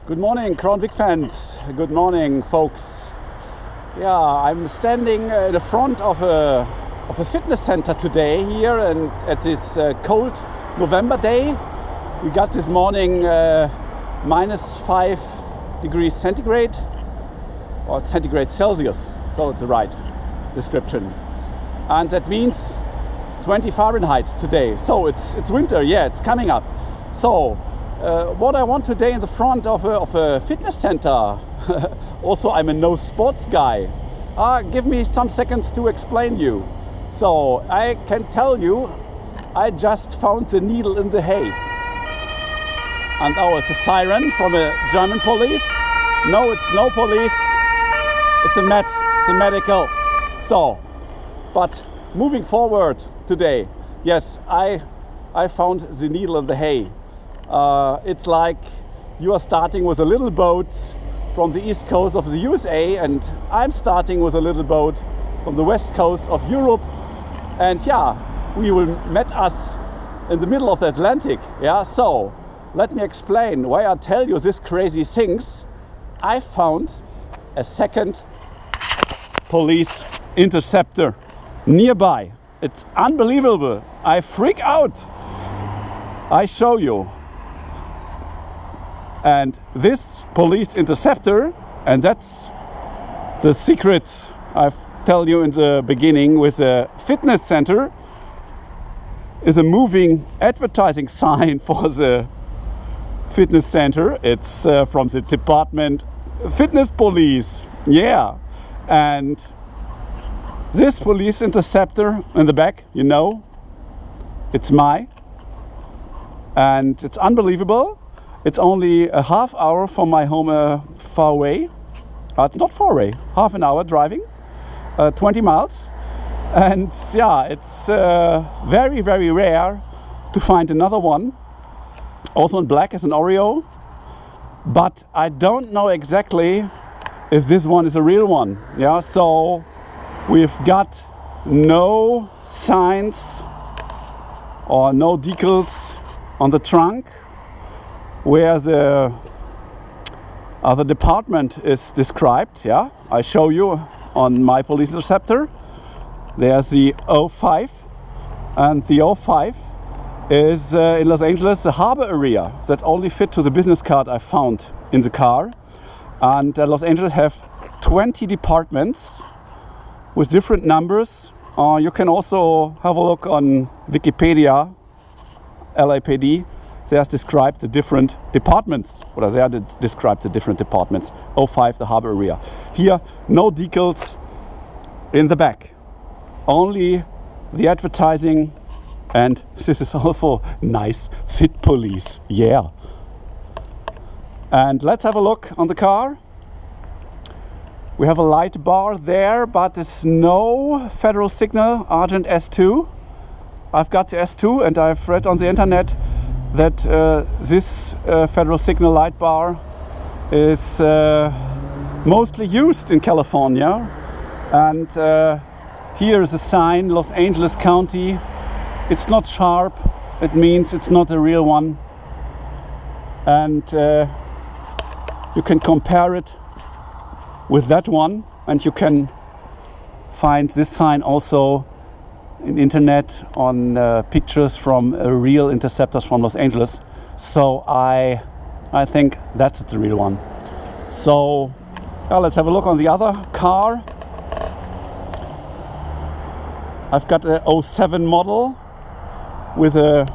Good morning, Braunschweig fans. Good morning, folks. Yeah, I'm standing in the front of a fitness center today here, and at this cold November day. We got this morning -5 degrees centigrade, or centigrade Celsius, so it's the right description. And that means 20 Fahrenheit today. So it's winter, yeah, it's coming up. So what I want today in the front of a fitness center, also I'm a no sports guy. Give me some seconds to explain you. So I can tell you, I just found the needle in the hay. And oh, it's a siren from a German police. No, it's no police. It's a medical. So, but moving forward today, yes, I found the needle in the hay. It's like you are starting with a little boat from the east coast of the USA, and I'm starting with a little boat from the west coast of Europe. And yeah, we will meet us in the middle of the Atlantic. Yeah, so let me explain why I tell you these crazy things. I found a second Police Interceptor nearby. It's unbelievable. I freak out. I show you. And this Police Interceptor, and that's the secret I've tell you in the beginning with a fitness center, is a moving advertising sign for the fitness center. It's from the department Fitness Police. Yeah. And this Police Interceptor in the back, you know, it's mine. And it's unbelievable. It's only a half hour from my home far away. It's not far away, half an hour driving, 20 miles. And yeah, it's very, very rare to find another one. Also in black as an Oreo. But I don't know exactly if this one is a real one. Yeah, so we've got no signs or no decals on the trunk where the other department is described. Yeah, I show you on my Police Interceptor. There's the 05, and the 05 is in Los Angeles, the harbor area. That's only fit to the business card I found in the car. And Los Angeles have 20 departments with different numbers. You can also have a look on Wikipedia, LAPD. They have described the different departments. Or they have described the different departments. 05, the harbor area. Here, no decals in the back. Only the advertising, and this is also nice, fit police. Yeah. And let's have a look on the car. We have a light bar there, but it's no federal signal, Argent S2. I've got the S2, and I've read on the internet that this federal signal light bar is mostly used in California. And here is a sign, Los Angeles County. It's not sharp. It means it's not a real one. And you can compare it with that one, and you can find this sign also in internet on pictures from real interceptors from Los Angeles. So I think that's the real one. So let's have a look on the other car. I've got a 07 model with a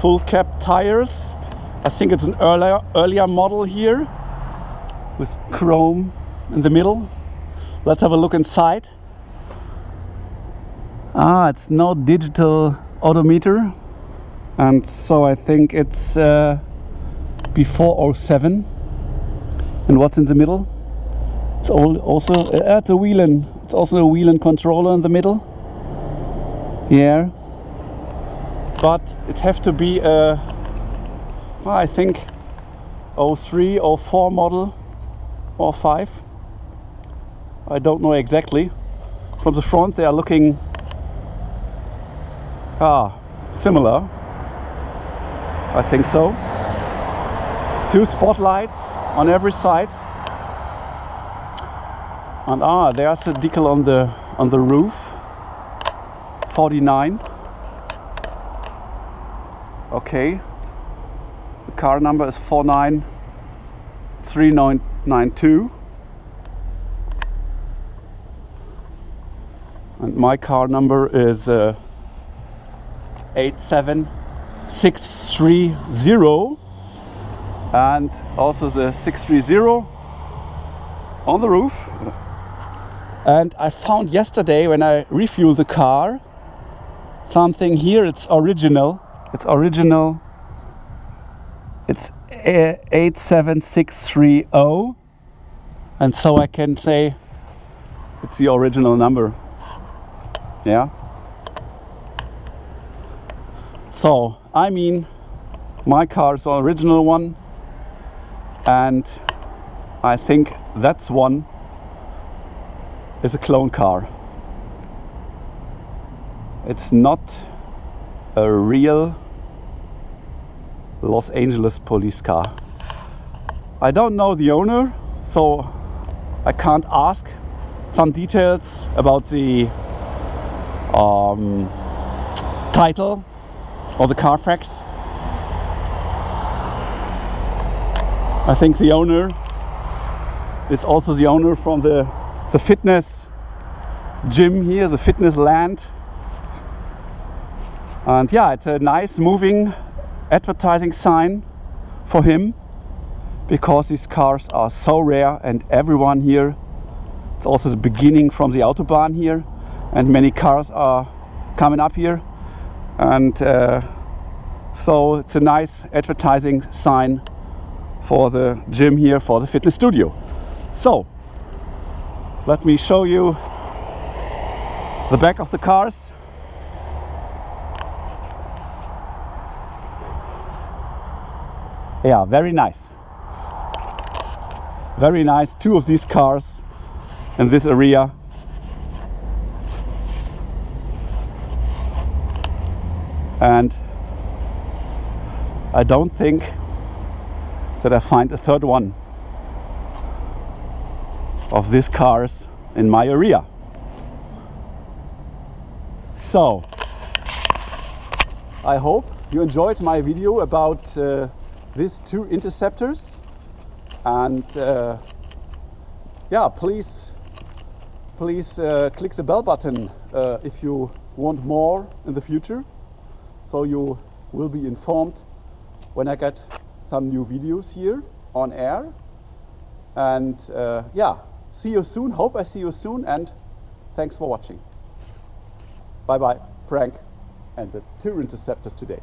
full cap tires. I think it's an earlier model here with chrome in the middle. Let's have a look inside. It's no digital odometer, and so I think it's before 07. And what's in the middle? It's also it's a wheel-in. It's also a wheel-in controller in the middle. Yeah, but it have to be a, I think, 03, 04 model, or 05. I don't know exactly. From the front, they are looking similar. I think so. Two spotlights on every side. And there's a decal on the roof. 49. Okay. The car number is 493992. And my car number is 87630, and also the 630 on the roof. And I found yesterday when I refueled the car something here. It's original. It's 87630, and so I can say it's the original number. Yeah. So I mean, my car is the original one, and I think that's one is a clone car. It's not a real Los Angeles police car. I don't know the owner, so I can't ask some details about the title or the Carfax. I think the owner is also the owner from the fitness gym here, the fitness land. And yeah, it's a nice moving advertising sign for him, because these cars are so rare and everyone here, it's also the beginning from the Autobahn here, and many cars are coming up here, and so it's a nice advertising sign for the gym here, for the fitness studio. So let me show you the back of the cars. Yeah, very nice. Very nice. Two of these cars in this area. And I don't think that I find a third one of these cars in my area. So I hope you enjoyed my video about these two Interceptors, and yeah, please click the bell button if you want more in the future, so you will be informed when I get some new videos here on air. And yeah, see you soon. Hope I see you soon, and thanks for watching. Bye bye, Frank and the two Interceptors today.